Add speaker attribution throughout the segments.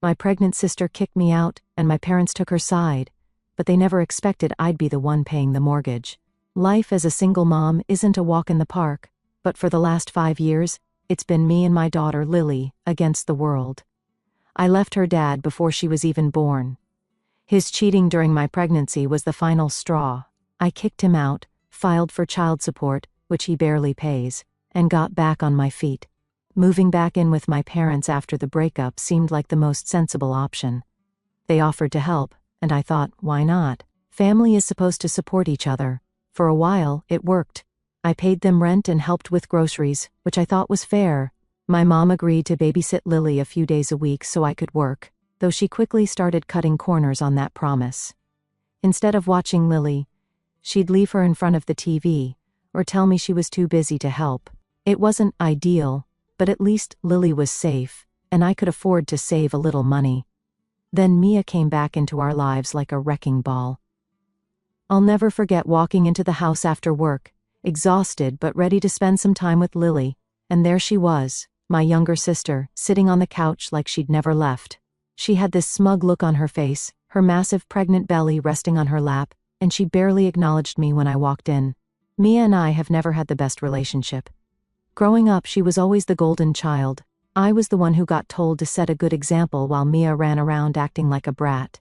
Speaker 1: My pregnant sister kicked me out, and my parents took her side, but they never expected I'd be the one paying the mortgage. Life as a single mom isn't a walk in the park, but for the last 5 years, it's been me and my daughter Lily against the world. I left her dad before she was even born. His cheating during my pregnancy was the final straw. I kicked him out, filed for child support, which he barely pays, and got back on my feet. Moving back in with my parents after the breakup seemed like the most sensible option. They offered to help, and I thought, why not? Family is supposed to support each other. For a while, it worked. I paid them rent and helped with groceries, which I thought was fair. My mom agreed to babysit Lily a few days a week so I could work, though she quickly started cutting corners on that promise. Instead of watching Lily, she'd leave her in front of the TV, or tell me she was too busy to help. It wasn't ideal, but at least Lily was safe, and I could afford to save a little money. Then Mia came back into our lives like a wrecking ball. I'll never forget walking into the house after work, exhausted but ready to spend some time with Lily, and there she was, my younger sister, sitting on the couch like she'd never left. She had this smug look on her face, her massive pregnant belly resting on her lap, and she barely acknowledged me when I walked in. Mia and I have never had the best relationship. Growing up, she was always the golden child. I was the one who got told to set a good example while Mia ran around acting like a brat.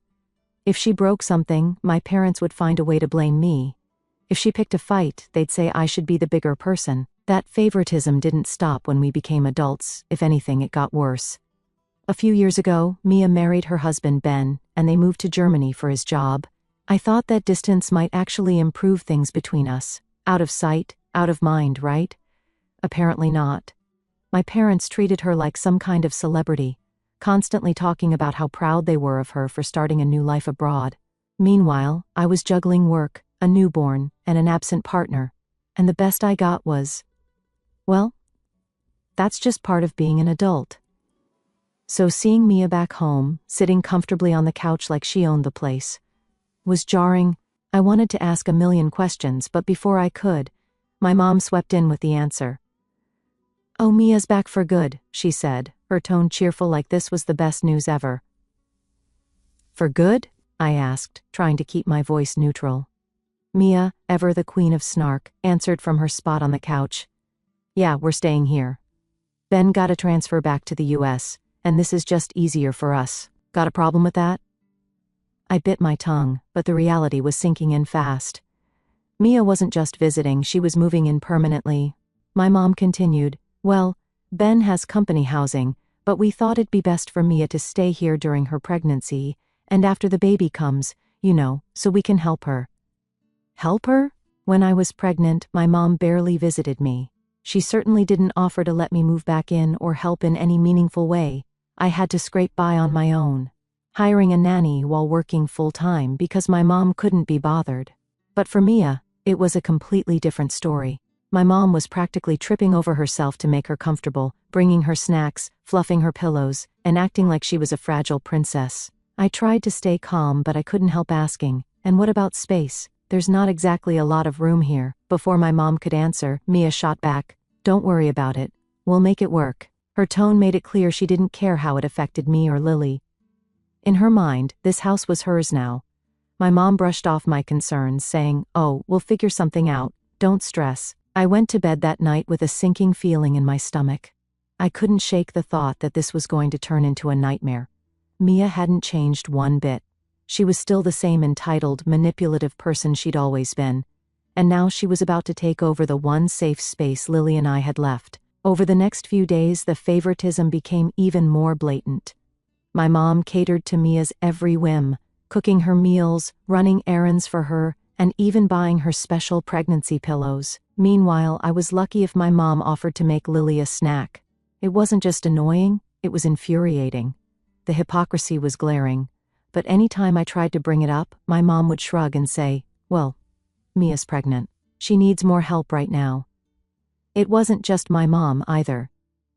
Speaker 1: If she broke something, my parents would find a way to blame me. If she picked a fight, they'd say I should be the bigger person. That favoritism didn't stop when we became adults. If anything, it got worse. A few years ago, Mia married her husband Ben, and they moved to Germany for his job. I thought that distance might actually improve things between us. Out of sight, out of mind, right? Apparently not. My parents treated her like some kind of celebrity, constantly talking about how proud they were of her for starting a new life abroad. Meanwhile, I was juggling work, a newborn, and an absent partner, and the best I got was, well, that's just part of being an adult. So seeing Mia back home, sitting comfortably on the couch like she owned the place, was jarring. I wanted to ask a million questions, but before I could, my mom swept in with the answer. "Oh, Mia's back for good," she said, her tone cheerful like this was the best news ever. "For good?" I asked, trying to keep my voice neutral. Mia, ever the queen of snark, answered from her spot on the couch. "Yeah, we're staying here. Ben got a transfer back to the US, and this is just easier for us. Got a problem with that?" I bit my tongue, but the reality was sinking in fast. Mia wasn't just visiting, she was moving in permanently. My mom continued, "Well, Ben has company housing, but we thought it'd be best for Mia to stay here during her pregnancy, and after the baby comes, so we can help her." Help her? When I was pregnant, my mom barely visited me. She certainly didn't offer to let me move back in or help in any meaningful way. I had to scrape by on my own, hiring a nanny while working full-time because my mom couldn't be bothered. But for Mia, it was a completely different story. My mom was practically tripping over herself to make her comfortable, bringing her snacks, fluffing her pillows, and acting like she was a fragile princess. I tried to stay calm, but I couldn't help asking, "And what about space? There's not exactly a lot of room here." Before my mom could answer, Mia shot back, "Don't worry about it. We'll make it work." Her tone made it clear she didn't care how it affected me or Lily. In her mind, this house was hers now. My mom brushed off my concerns, saying, "Oh, we'll figure something out. Don't stress." I went to bed that night with a sinking feeling in my stomach. I couldn't shake the thought that this was going to turn into a nightmare. Mia hadn't changed one bit. She was still the same entitled, manipulative person she'd always been. And now she was about to take over the one safe space Lily and I had left. Over the next few days, the favoritism became even more blatant. My mom catered to Mia's every whim, cooking her meals, running errands for her, and even buying her special pregnancy pillows. Meanwhile, I was lucky if my mom offered to make Lily a snack. It wasn't just annoying, it was infuriating. The hypocrisy was glaring. But any time I tried to bring it up, my mom would shrug and say, "Well, Mia's pregnant. She needs more help right now." It wasn't just my mom either.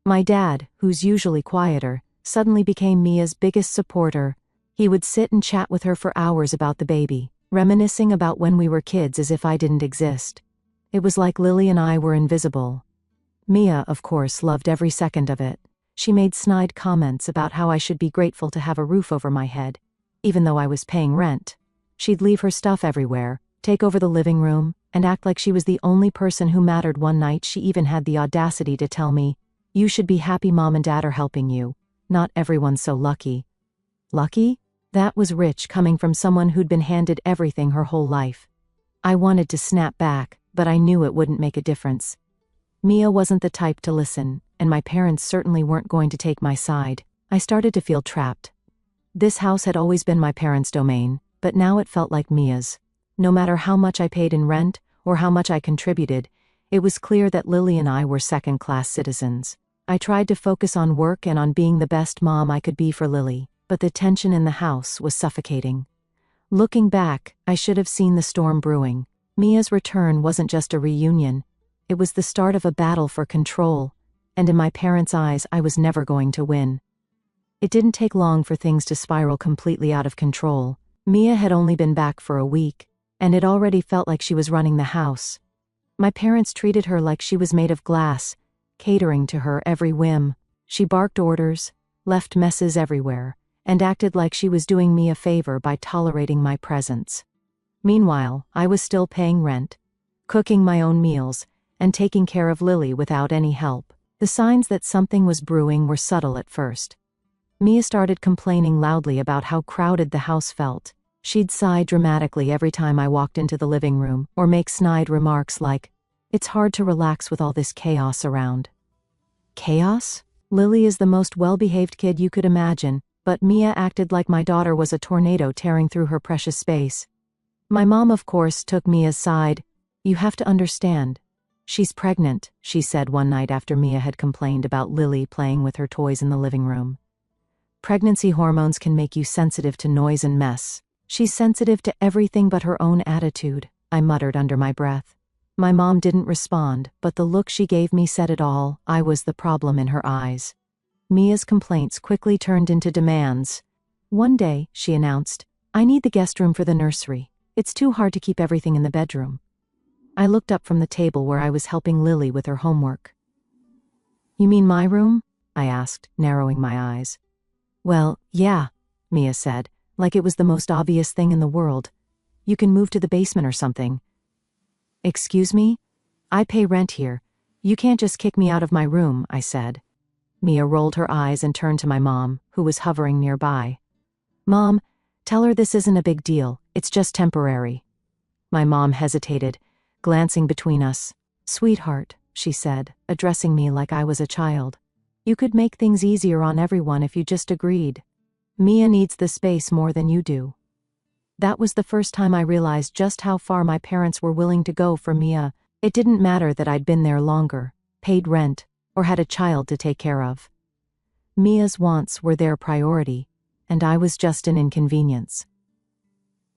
Speaker 1: My dad, who's usually quieter, suddenly became Mia's biggest supporter. He would sit and chat with her for hours about the baby, reminiscing about when we were kids as if I didn't exist. It was like Lily and I were invisible. Mia, of course, loved every second of it. She made snide comments about how I should be grateful to have a roof over my head, even though I was paying rent. She'd leave her stuff everywhere, take over the living room, and act like she was the only person who mattered. One night she even had the audacity to tell me, "You should be happy Mom and Dad are helping you. Not everyone's so lucky." Lucky? That was rich coming from someone who'd been handed everything her whole life. I wanted to snap back, but I knew it wouldn't make a difference. Mia wasn't the type to listen, and my parents certainly weren't going to take my side. I started to feel trapped. This house had always been my parents' domain, but now it felt like Mia's. No matter how much I paid in rent, or how much I contributed, it was clear that Lily and I were second-class citizens. I tried to focus on work and on being the best mom I could be for Lily, but the tension in the house was suffocating. Looking back, I should have seen the storm brewing. Mia's return wasn't just a reunion. It was the start of a battle for control, and in my parents' eyes I was never going to win. It didn't take long for things to spiral completely out of control. Mia had only been back for a week, and it already felt like she was running the house. My parents treated her like she was made of glass, catering to her every whim. She barked orders, left messes everywhere, and acted like she was doing me a favor by tolerating my presence. Meanwhile, I was still paying rent, cooking my own meals, and taking care of Lily without any help. The signs that something was brewing were subtle at first. Mia started complaining loudly about how crowded the house felt. She'd sigh dramatically every time I walked into the living room, or make snide remarks like, "It's hard to relax with all this chaos around." Chaos? Lily is the most well-behaved kid you could imagine, but Mia acted like my daughter was a tornado tearing through her precious space. My mom, of course, took Mia's side. "You have to understand. She's pregnant," she said one night after Mia had complained about Lily playing with her toys in the living room. "Pregnancy hormones can make you sensitive to noise and mess. She's sensitive to everything but her own attitude," I muttered under my breath. My mom didn't respond, but the look she gave me said it all. I was the problem in her eyes. Mia's complaints quickly turned into demands. One day, she announced, "I need the guest room for the nursery. It's too hard to keep everything in the bedroom." I looked up from the table where I was helping Lily with her homework. "You mean my room?" I asked, narrowing my eyes. "Well, yeah," Mia said, like it was the most obvious thing in the world. "You can move to the basement or something." "Excuse me? I pay rent here. You can't just kick me out of my room," I said. Mia rolled her eyes and turned to my mom, who was hovering nearby. "Mom, tell her this isn't a big deal. It's just temporary." My mom hesitated, glancing between us. "Sweetheart," she said, addressing me like I was a child. "You could make things easier on everyone if you just agreed. Mia needs the space more than you do." That was the first time I realized just how far my parents were willing to go for Mia. It didn't matter that I'd been there longer, paid rent, or had a child to take care of. Mia's wants were their priority, and I was just an inconvenience.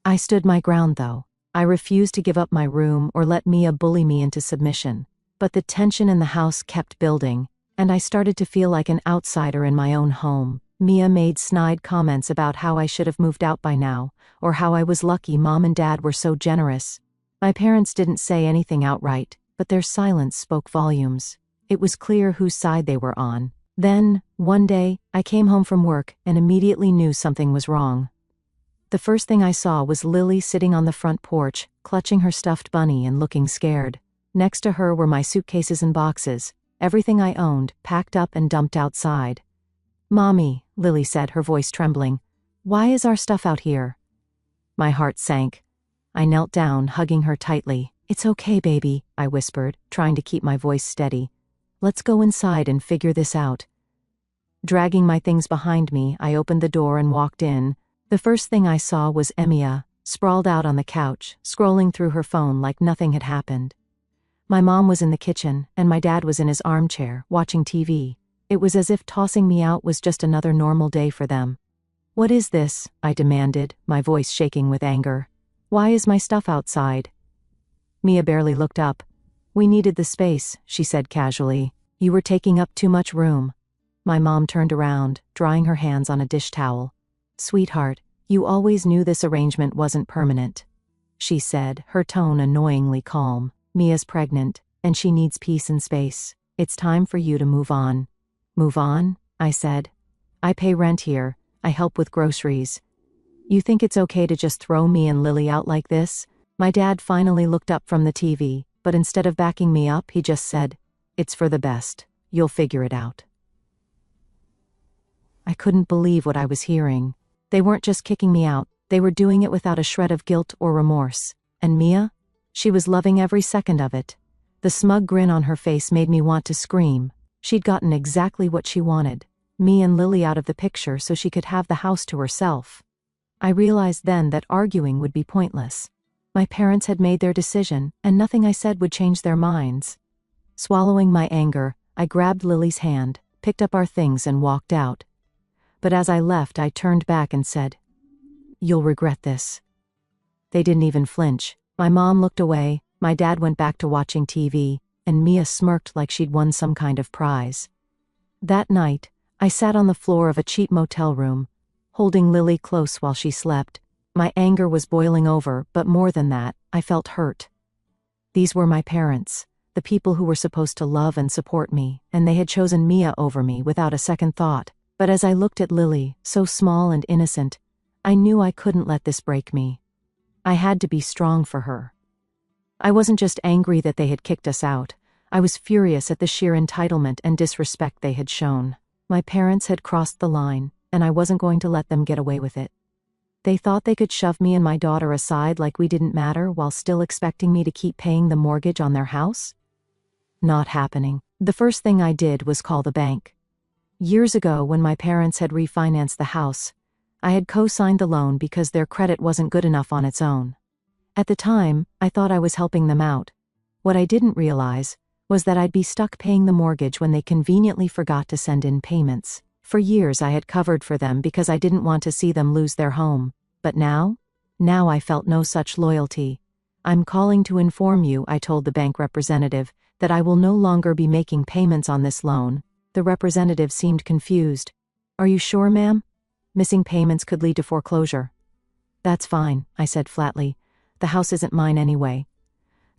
Speaker 1: I stood my ground though. I refused to give up my room or let Mia bully me into submission. But the tension in the house kept building, and I started to feel like an outsider in my own home. Mia made snide comments about how I should have moved out by now, or how I was lucky Mom and Dad were so generous. My parents didn't say anything outright, but their silence spoke volumes. It was clear whose side they were on. Then, one day, I came home from work and immediately knew something was wrong. The first thing I saw was Lily sitting on the front porch, clutching her stuffed bunny and looking scared. Next to her were my suitcases and boxes, everything I owned, packed up and dumped outside. "Mommy," Lily said, her voice trembling, "why is our stuff out here?" My heart sank. I knelt down, hugging her tightly. "It's okay, baby," I whispered, trying to keep my voice steady. "Let's go inside and figure this out." Dragging my things behind me, I opened the door and walked in. The first thing I saw was Mia, sprawled out on the couch, scrolling through her phone like nothing had happened. My mom was in the kitchen, and my dad was in his armchair, watching TV. It was as if tossing me out was just another normal day for them. "What is this?" I demanded, my voice shaking with anger. "Why is my stuff outside?" Mia barely looked up. "We needed the space," she said casually. "You were taking up too much room." My mom turned around, drying her hands on a dish towel. "Sweetheart, you always knew this arrangement wasn't permanent," she said, her tone annoyingly calm. "Mia's pregnant, and she needs peace and space. It's time for you to move on." "Move on?" I said. I pay rent here, I help with groceries. You think it's okay to just throw me and Lily out like this? My dad finally looked up from the TV, but instead of backing me up, he just said, "It's for the best. You'll figure it out." I couldn't believe what I was hearing. They weren't just kicking me out, they were doing it without a shred of guilt or remorse. And Mia? She was loving every second of it. The smug grin on her face made me want to scream. She'd gotten exactly what she wanted. Me and Lily out of the picture so she could have the house to herself. I realized then that arguing would be pointless. My parents had made their decision, and nothing I said would change their minds. Swallowing my anger, I grabbed Lily's hand, picked up our things and walked out. But as I left, I turned back and said, "You'll regret this." They didn't even flinch. My mom looked away, my dad went back to watching TV, and Mia smirked like she'd won some kind of prize. That night, I sat on the floor of a cheap motel room, holding Lily close while she slept. My anger was boiling over, but more than that, I felt hurt. These were my parents, the people who were supposed to love and support me, and they had chosen Mia over me without a second thought. But as I looked at Lily, so small and innocent, I knew I couldn't let this break me. I had to be strong for her. I wasn't just angry that they had kicked us out. I was furious at the sheer entitlement and disrespect they had shown. My parents had crossed the line, and I wasn't going to let them get away with it. They thought they could shove me and my daughter aside like we didn't matter while still expecting me to keep paying the mortgage on their house? Not happening. The first thing I did was call the bank. Years ago, when my parents had refinanced the house, I had co-signed the loan because their credit wasn't good enough on its own. At the time, I thought I was helping them out. What I didn't realize was that I'd be stuck paying the mortgage when they conveniently forgot to send in payments. For years I had covered for them because I didn't want to see them lose their home. But now I felt no such loyalty. "I'm calling to inform you," I told the bank representative, "that I will no longer be making payments on this loan." The representative seemed confused. "Are you sure, ma'am? Missing payments could lead to foreclosure." "That's fine," I said flatly. "The house isn't mine anyway."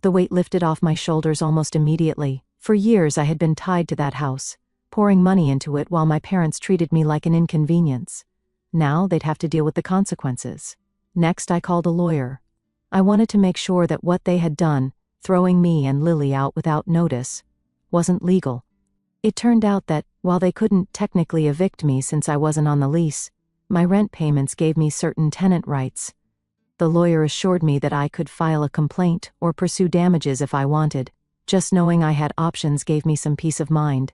Speaker 1: The weight lifted off my shoulders almost immediately. For years I had been tied to that house, pouring money into it while my parents treated me like an inconvenience. Now they'd have to deal with the consequences. Next, I called a lawyer. I wanted to make sure that what they had done, throwing me and Lily out without notice, wasn't legal. It turned out that, while they couldn't technically evict me since I wasn't on the lease, my rent payments gave me certain tenant rights. The lawyer assured me that I could file a complaint or pursue damages if I wanted. Just knowing I had options gave me some peace of mind.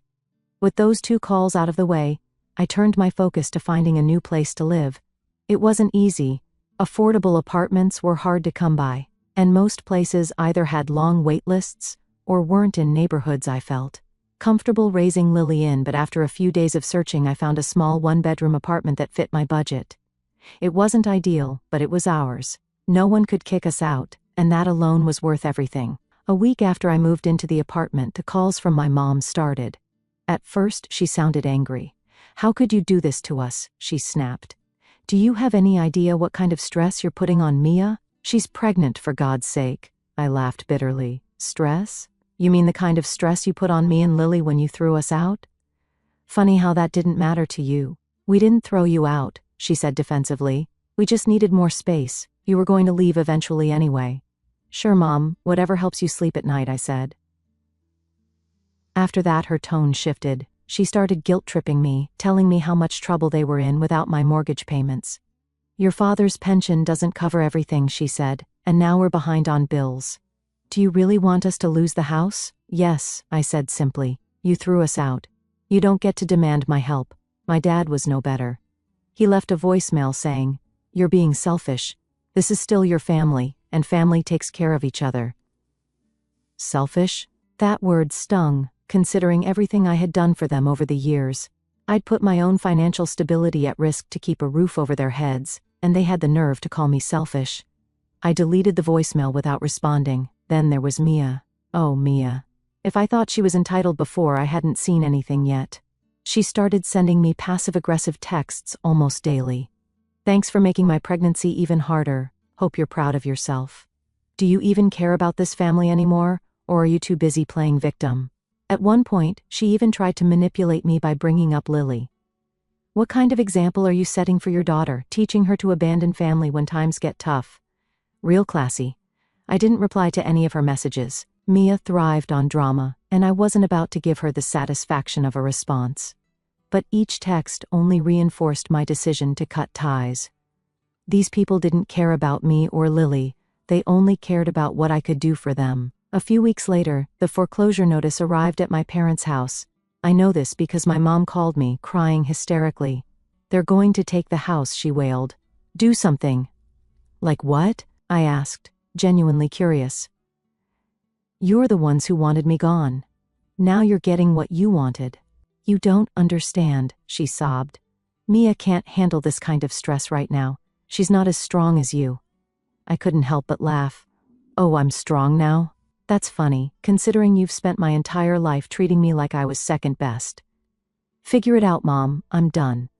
Speaker 1: With those two calls out of the way, I turned my focus to finding a new place to live. It wasn't easy. Affordable apartments were hard to come by, and most places either had long wait lists or weren't in neighborhoods I felt comfortable raising Lily in. But after a few days of searching, I found a small one-bedroom apartment that fit my budget. It wasn't ideal, but it was ours. No one could kick us out, and that alone was worth everything. A week after I moved into the apartment, the calls from my mom started. At first, she sounded angry. "How could you do this to us?" she snapped. "Do you have any idea what kind of stress you're putting on Mia? She's pregnant, for God's sake." I laughed bitterly. "Stress? You mean the kind of stress you put on me and Lily when you threw us out?" "Funny how that didn't matter to you." "We didn't throw you out," she said defensively. "We just needed more space. You were going to leave eventually anyway." "Sure, Mom, whatever helps you sleep at night," I said. After that, her tone shifted. She started guilt-tripping me, telling me how much trouble they were in without my mortgage payments. "Your father's pension doesn't cover everything," she said, "and now we're behind on bills. Do you really want us to lose the house?" "Yes," I said simply. "You threw us out. You don't get to demand my help." My dad was no better. He left a voicemail saying, "You're being selfish. This is still your family, and family takes care of each other." Selfish? That word stung, considering everything I had done for them over the years. I'd put my own financial stability at risk to keep a roof over their heads, and they had the nerve to call me selfish. I deleted the voicemail without responding. Then there was Mia. Oh, Mia. If I thought she was entitled before, I hadn't seen anything yet. She started sending me passive-aggressive texts almost daily. "Thanks for making my pregnancy even harder. Hope you're proud of yourself. Do you even care about this family anymore, or are you too busy playing victim?" At one point, she even tried to manipulate me by bringing up Lily. What kind of example are you setting for your daughter, teaching her to abandon family when times get tough? Real classy. I didn't reply to any of her messages. Mia thrived on drama, and I wasn't about to give her the satisfaction of a response. But each text only reinforced my decision to cut ties. These people didn't care about me or Lily, they only cared about what I could do for them. A few weeks later, the foreclosure notice arrived at my parents' house. I know this because my mom called me, crying hysterically. "They're going to take the house," she wailed. "Do something." "Like what?" I asked, genuinely curious. "You're the ones who wanted me gone. Now you're getting what you wanted." "You don't understand," she sobbed. "Mia can't handle this kind of stress right now. She's not as strong as you." I couldn't help but laugh. "Oh, I'm strong now? That's funny, considering you've spent my entire life treating me like I was second best." "Figure it out, Mom, I'm done."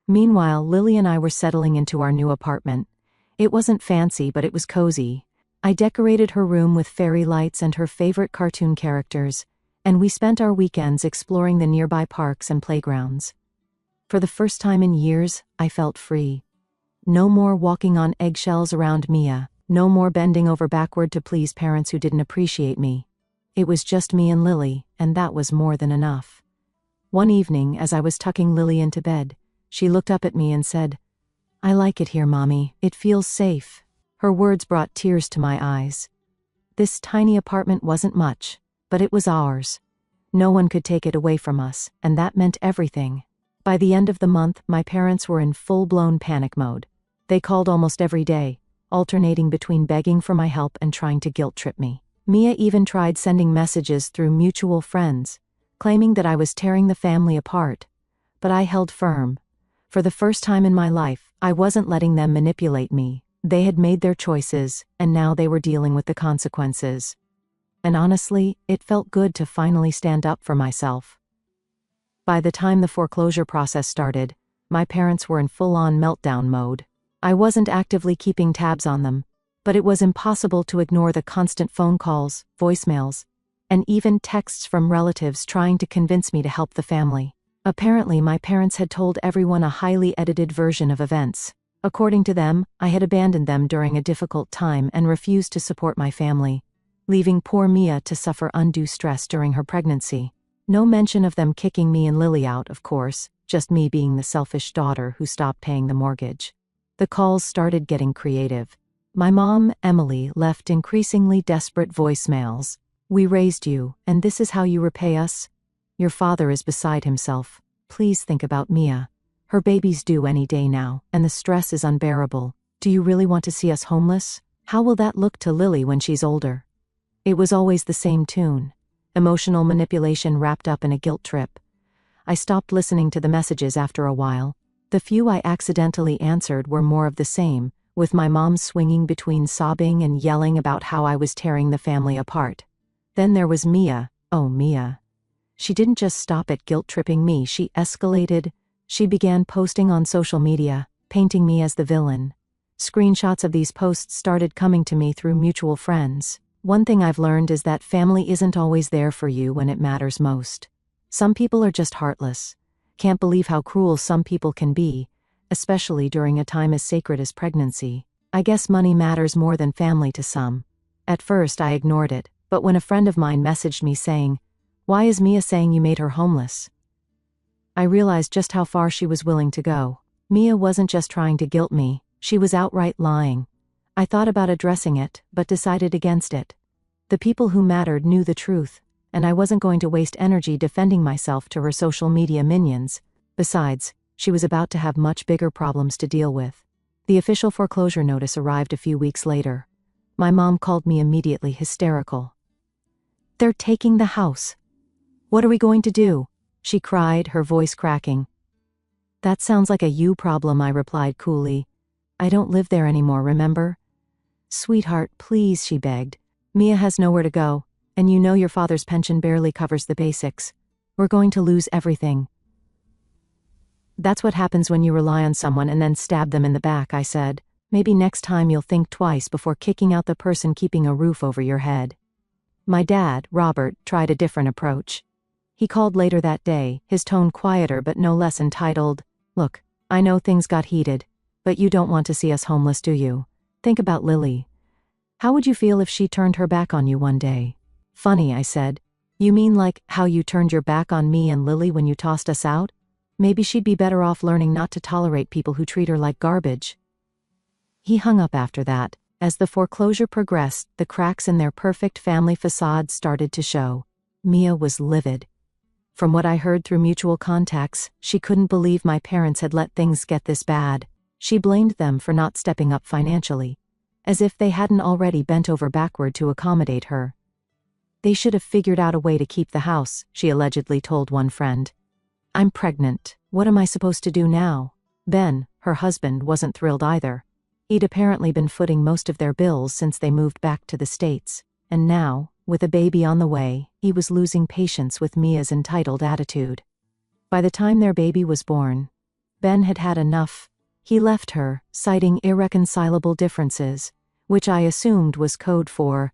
Speaker 1: Meanwhile, Lily and I were settling into our new apartment. It wasn't fancy, but it was cozy. I decorated her room with fairy lights and her favorite cartoon characters, and we spent our weekends exploring the nearby parks and playgrounds. For the first time in years, I felt free. No more walking on eggshells around Mia, no more bending over backward to please parents who didn't appreciate me. It was just me and Lily, and that was more than enough. One evening, as I was tucking Lily into bed, she looked up at me and said, "I like it here, Mommy. It feels safe." Her words brought tears to my eyes. This tiny apartment wasn't much, but it was ours. No one could take it away from us, and that meant everything. By the end of the month, my parents were in full-blown panic mode. They called almost every day, alternating between begging for my help and trying to guilt-trip me. Mia even tried sending messages through mutual friends, claiming that I was tearing the family apart. But I held firm. For the first time in my life, I wasn't letting them manipulate me. They had made their choices, and now they were dealing with the consequences. And honestly, it felt good to finally stand up for myself. By the time the foreclosure process started, my parents were in full-on meltdown mode. I wasn't actively keeping tabs on them, but it was impossible to ignore the constant phone calls, voicemails, and even texts from relatives trying to convince me to help the family. Apparently, my parents had told everyone a highly edited version of events. According to them, I had abandoned them during a difficult time and refused to support my family, leaving poor Mia to suffer undue stress during her pregnancy. No mention of them kicking me and Lily out, of course, just me being the selfish daughter who stopped paying the mortgage. The calls started getting creative. My mom, Emily, left increasingly desperate voicemails. "We raised you, and this is how you repay us? Your father is beside himself. Please think about Mia. Her baby's due any day now, and the stress is unbearable. Do you really want to see us homeless? How will that look to Lily when she's older?" It was always the same tune. Emotional manipulation wrapped up in a guilt trip. I stopped listening to the messages after a while. The few I accidentally answered were more of the same, with my mom swinging between sobbing and yelling about how I was tearing the family apart. Then there was Mia. Oh, Mia. She didn't just stop at guilt-tripping me, she escalated. She began posting on social media, painting me as the villain. Screenshots of these posts started coming to me through mutual friends. One thing I've learned is that family isn't always there for you when it matters most. Some people are just heartless. Can't believe how cruel some people can be, especially during a time as sacred as pregnancy. I guess money matters more than family to some. At first I ignored it, but when a friend of mine messaged me saying, "Why is Mia saying you made her homeless?" I realized just how far she was willing to go. Mia wasn't just trying to guilt me, she was outright lying. I thought about addressing it, but decided against it. The people who mattered knew the truth, and I wasn't going to waste energy defending myself to her social media minions. Besides, she was about to have much bigger problems to deal with. The official foreclosure notice arrived a few weeks later. My mom called me immediately, hysterical. "They're taking the house. What are we going to do?" she cried, her voice cracking. "That sounds like a you problem," I replied coolly. "I don't live there anymore, remember?" "Sweetheart, please," she begged. "Mia has nowhere to go, and you know your father's pension barely covers the basics. We're going to lose everything." "That's what happens when you rely on someone and then stab them in the back," I said. "Maybe next time you'll think twice before kicking out the person keeping a roof over your head." My dad, Robert, tried a different approach. He called later that day, his tone quieter but no less entitled. Look, I know things got heated, but you don't want to see us homeless, do you? Think about Lily. How would you feel if she turned her back on you one day? Funny, I said. You mean like how you turned your back on me and Lily when you tossed us out? Maybe she'd be better off learning not to tolerate people who treat her like garbage. He hung up after that. As the foreclosure progressed, the cracks in their perfect family facade started to show. Mia was livid. From what I heard through mutual contacts, she couldn't believe my parents had let things get this bad. She blamed them for not stepping up financially, as if they hadn't already bent over backward to accommodate her. They should have figured out a way to keep the house, she allegedly told one friend. I'm pregnant. What am I supposed to do now? Ben, her husband, wasn't thrilled either. He'd apparently been footing most of their bills since they moved back to the States, and now, with a baby on the way, he was losing patience with Mia's entitled attitude. By the time their baby was born, Ben had had enough. He left her, citing irreconcilable differences, which I assumed was code for,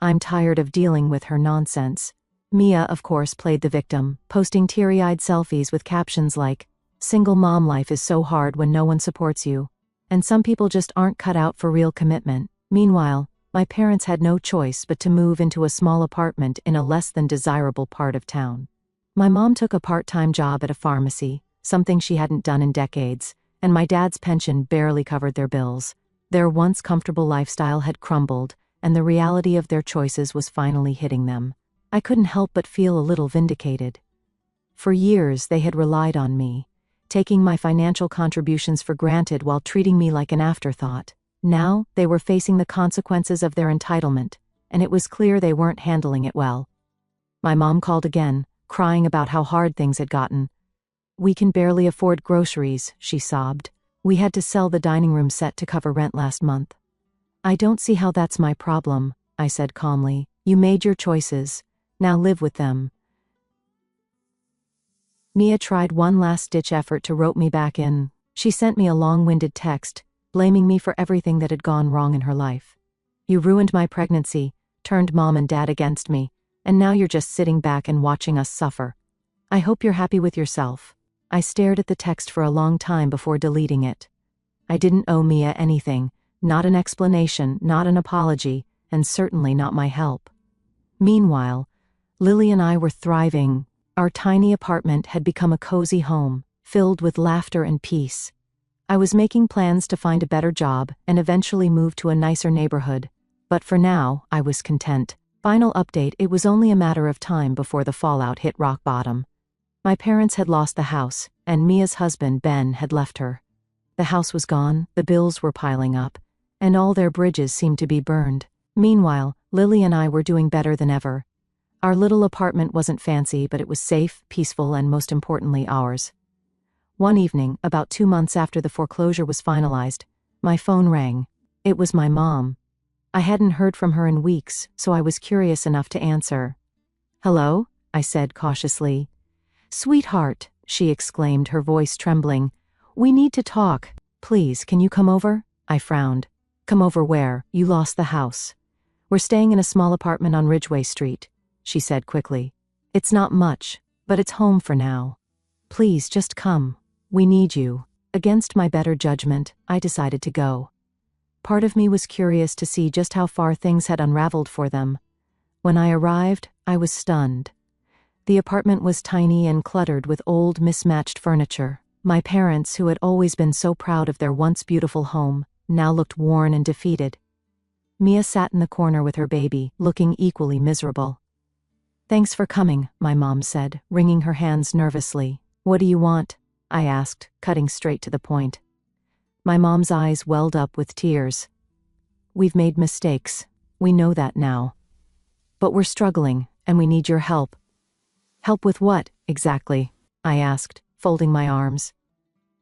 Speaker 1: I'm tired of dealing with her nonsense. Mia, of course, played the victim, posting teary-eyed selfies with captions like, single mom life is so hard when no one supports you. And some people just aren't cut out for real commitment. Meanwhile, my parents had no choice but to move into a small apartment in a less than desirable part of town. My mom took a part-time job at a pharmacy, something she hadn't done in decades, and my dad's pension barely covered their bills. Their once comfortable lifestyle had crumbled, and the reality of their choices was finally hitting them. I couldn't help but feel a little vindicated. For years they had relied on me, taking my financial contributions for granted while treating me like an afterthought. Now, they were facing the consequences of their entitlement, and it was clear they weren't handling it well. My mom called again, crying about how hard things had gotten. We can barely afford groceries, she sobbed. We had to sell the dining room set to cover rent last month. I don't see how that's my problem, I said calmly. You made your choices. Now live with them. Mia tried one last-ditch effort to rope me back in. She sent me a long-winded text, blaming me for everything that had gone wrong in her life. You ruined my pregnancy, turned mom and dad against me, and now you're just sitting back and watching us suffer. I hope you're happy with yourself. I stared at the text for a long time before deleting it. I didn't owe Mia anything, not an explanation, not an apology, and certainly not my help. Meanwhile, Lily and I were thriving. Our tiny apartment had become a cozy home, filled with laughter and peace. I was making plans to find a better job and eventually move to a nicer neighborhood, but for now, I was content. Final update: it was only a matter of time before the fallout hit rock bottom. My parents had lost the house, and Mia's husband, Ben, had left her. The house was gone, the bills were piling up, and all their bridges seemed to be burned. Meanwhile, Lily and I were doing better than ever. Our little apartment wasn't fancy, but it was safe, peaceful, and most importantly, ours. One evening, about 2 months after the foreclosure was finalized, my phone rang. It was my mom. I hadn't heard from her in weeks, so I was curious enough to answer. Hello? I said cautiously. Sweetheart, she exclaimed, her voice trembling. We need to talk. Please, can you come over? I frowned. Come over where? You lost the house. We're staying in a small apartment on Ridgeway Street, she said quickly. It's not much, but it's home for now. Please, just come. We need you. Against my better judgment, I decided to go. Part of me was curious to see just how far things had unraveled for them. When I arrived, I was stunned. The apartment was tiny and cluttered with old, mismatched furniture. My parents, who had always been so proud of their once beautiful home, now looked worn and defeated. Mia sat in the corner with her baby, looking equally miserable. Thanks for coming, my mom said, wringing her hands nervously. What do you want? I asked, cutting straight to the point. My mom's eyes welled up with tears. We've made mistakes. We know that now. But we're struggling, and we need your help. Help with what, exactly? I asked, folding my arms.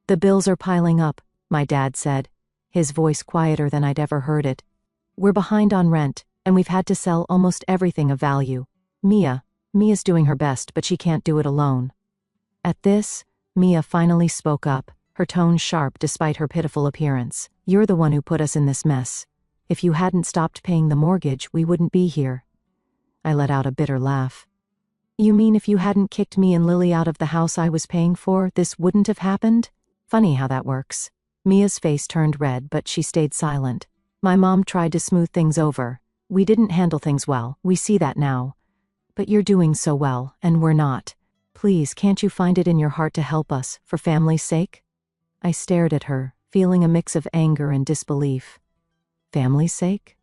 Speaker 1: The bills are piling up, my dad said, his voice quieter than I'd ever heard it. We're behind on rent, and we've had to sell almost everything of value. Mia's doing her best, but she can't do it alone. At this, Mia finally spoke up, her tone sharp despite her pitiful appearance. You're the one who put us in this mess. If you hadn't stopped paying the mortgage, we wouldn't be here. I let out a bitter laugh. You mean if you hadn't kicked me and Lily out of the house I was paying for, this wouldn't have happened? Funny how that works. Mia's face turned red, but she stayed silent. My mom tried to smooth things over. We didn't handle things well, we see that now. But you're doing so well, and we're not. Please, can't you find it in your heart to help us, for family's sake? I stared at her, feeling a mix of anger and disbelief. Family's sake?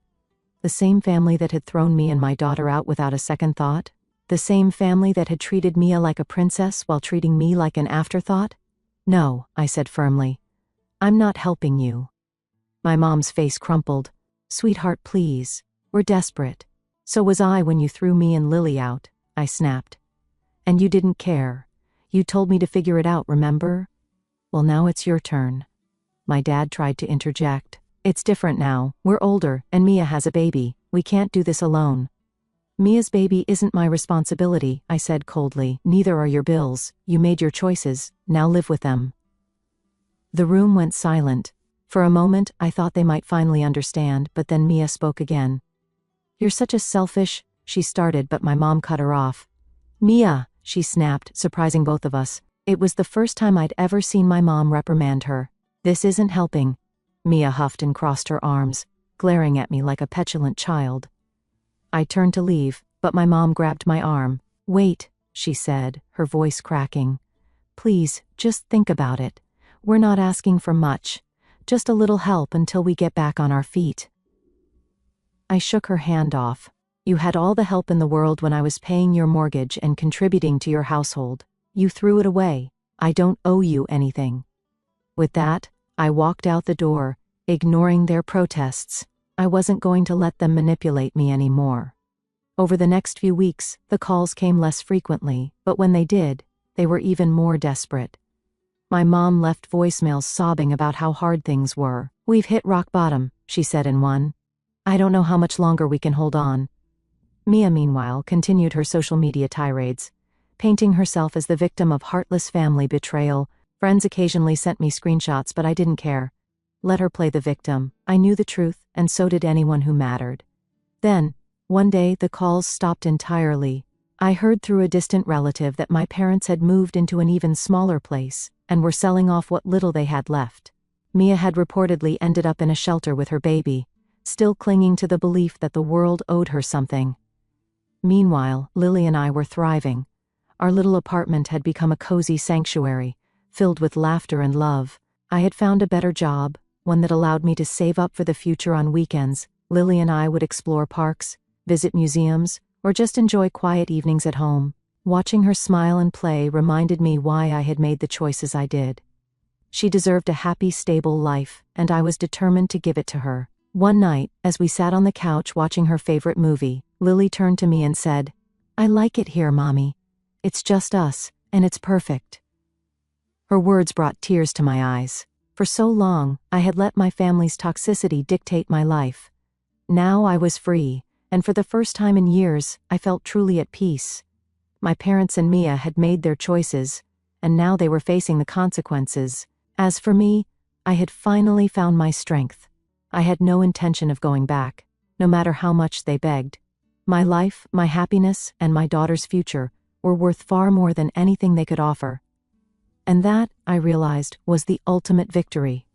Speaker 1: The same family that had thrown me and my daughter out without a second thought? The same family that had treated Mia like a princess while treating me like an afterthought? No, I said firmly. I'm not helping you. My mom's face crumpled. Sweetheart, please. We're desperate. So was I when you threw me and Lily out, I snapped. And you didn't care. You told me to figure it out, remember? Well, now it's your turn. My dad tried to interject. It's different now. We're older, and Mia has a baby. We can't do this alone. Mia's baby isn't my responsibility, I said coldly. Neither are your bills. You made your choices. Now live with them. The room went silent. For a moment, I thought they might finally understand, but then Mia spoke again. You're such a selfish, she started, but my mom cut her off. Mia, she snapped, surprising both of us. It was the first time I'd ever seen my mom reprimand her. This isn't helping. Mia huffed and crossed her arms, glaring at me like a petulant child. I turned to leave, but my mom grabbed my arm. Wait, she said, her voice cracking. Please, just think about it. We're not asking for much. Just a little help until we get back on our feet. I shook her hand off. You had all the help in the world when I was paying your mortgage and contributing to your household. You threw it away. I don't owe you anything. With that, I walked out the door, ignoring their protests. I wasn't going to let them manipulate me anymore. Over the next few weeks, the calls came less frequently, but when they did, they were even more desperate. My mom left voicemails sobbing about how hard things were. We've hit rock bottom, she said in one. I don't know how much longer we can hold on. Mia, meanwhile, continued her social media tirades, painting herself as the victim of heartless family betrayal. Friends occasionally sent me screenshots, but I didn't care. Let her play the victim. I knew the truth, and so did anyone who mattered. Then, one day, the calls stopped entirely. I heard through a distant relative that my parents had moved into an even smaller place, and were selling off what little they had left. Mia had reportedly ended up in a shelter with her baby, still clinging to the belief that the world owed her something. Meanwhile, Lily and I were thriving. Our little apartment had become a cozy sanctuary, filled with laughter and love. I had found a better job, one that allowed me to save up for the future on weekends. Lily and I would explore parks, visit museums, or just enjoy quiet evenings at home. Watching her smile and play reminded me why I had made the choices I did. She deserved a happy, stable life, and I was determined to give it to her. One night, as we sat on the couch watching her favorite movie, Lily turned to me and said, I like it here, Mommy. It's just us, and it's perfect. Her words brought tears to my eyes. For so long, I had let my family's toxicity dictate my life. Now I was free, and for the first time in years, I felt truly at peace. My parents and Mia had made their choices, and now they were facing the consequences. As for me, I had finally found my strength. I had no intention of going back, no matter how much they begged. My life, my happiness, and my daughter's future were worth far more than anything they could offer. And that, I realized, was the ultimate victory.